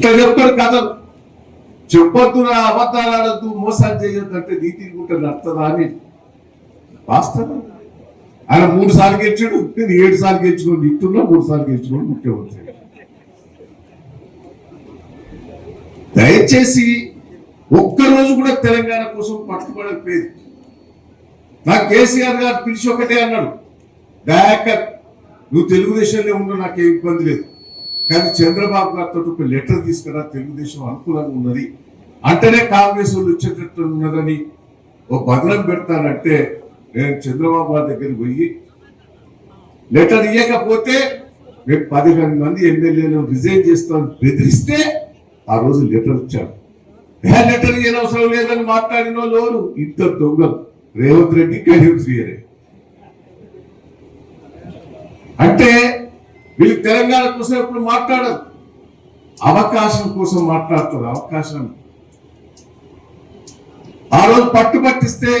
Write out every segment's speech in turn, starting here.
ఇట్లా చెప్తాడు కథలు. చెప్పొద్దు, నా అబద్ధాలు ఆడద్దు, మోసాలు చేయొద్దు అంటే నీతి గుంట నడుతుందా అని వాస్తవం. ఆయన 3 సార్లు గెలిచాడు, నేను 7 సార్లు గెలుచుకోండి, ఇట్టున్నా 3 సార్లు గెలుచుకోండి ముఖ్యమంత్రి. దయచేసి ఒక్కరోజు కూడా తెలంగాణ కోసం పట్టుబడకపోయేది. నాకు కేసీఆర్ గారు పిలిచి ఒకటే అన్నాడు, దయాకర్ నువ్వు తెలుగుదేశంలో ఉండు, నాకే ఇబ్బంది లేదు, కానీ చంద్రబాబు గారితో ఒక లెటర్ తీసుకురా, తెలుగుదేశం అనుకూలంగా ఉన్నది అంటేనే కాంగ్రెస్ వాళ్ళు వచ్చేటట్టు ఉన్నదని ఓ బదనం పెడతానంటే నేను చంద్రబాబు గారి దగ్గరికి పోయి లెటర్ ఇవ్వకపోతే మేము 15 మంది ఎమ్మెల్యేలు రిజైన్ చేస్తామని బెదిరిస్తే ఆ రోజు లెటర్ ఇచ్చాడు. లెటర్ ఇవ్వని అవసరం లేదని మాట్లాడిన వాళ్ళు ఇద్దరు దొంగలు, రేవంత్ రెడ్డి, కళ్యాణ్ శ్రీహరి. అంటే వీళ్ళు తెలంగాణ కోసం ఎప్పుడు మాట్లాడరు, అవకాశం కోసం మాట్లాడుతారు. అవకాశం ఆ రోజు పట్టుబట్టిస్తే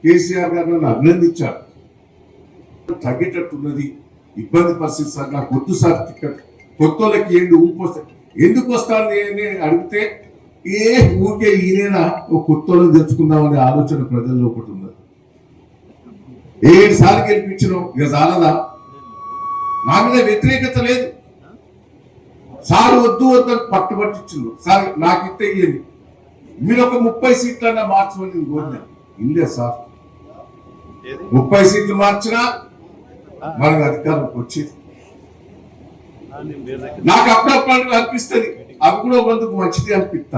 కేసీఆర్ గారు నన్ను అభినందించారు. తగ్గేటట్టున్నది, ఇబ్బంది పరిస్థితి సార్, నాకు వద్దు సార్ టికెట్, కొత్త వాళ్ళకి ఏంటి ఊపొస్తా, ఎందుకు వస్తాను అని అడిగితే ఏ ఊరికే ఈయన ఒక కొత్త వాళ్ళని తెచ్చుకుందామనే ఆలోచన ప్రజల్లో ఒకటి ఉన్నది. 7 సార్లు గెలిపించడం ఇక చాలదా? నా మీద వ్యతిరేకత లేదు, సార్ వద్దు వద్దని పట్టుబట్టించిండు. సార్ నాకు ఇస్తే ఇయ్యండి, మీరు ఒక 30 సీట్లన్నా మార్చమని నేను కోరినా. ఇల్లే సార్, 30 సీట్లు మార్చినా మనకు అధికారంకి వచ్చేది. నాకు అప్పుడప్పుడు అనిపిస్తుంది, అవి కూడా కొందుకు మంచిది అనిపిస్తుంది.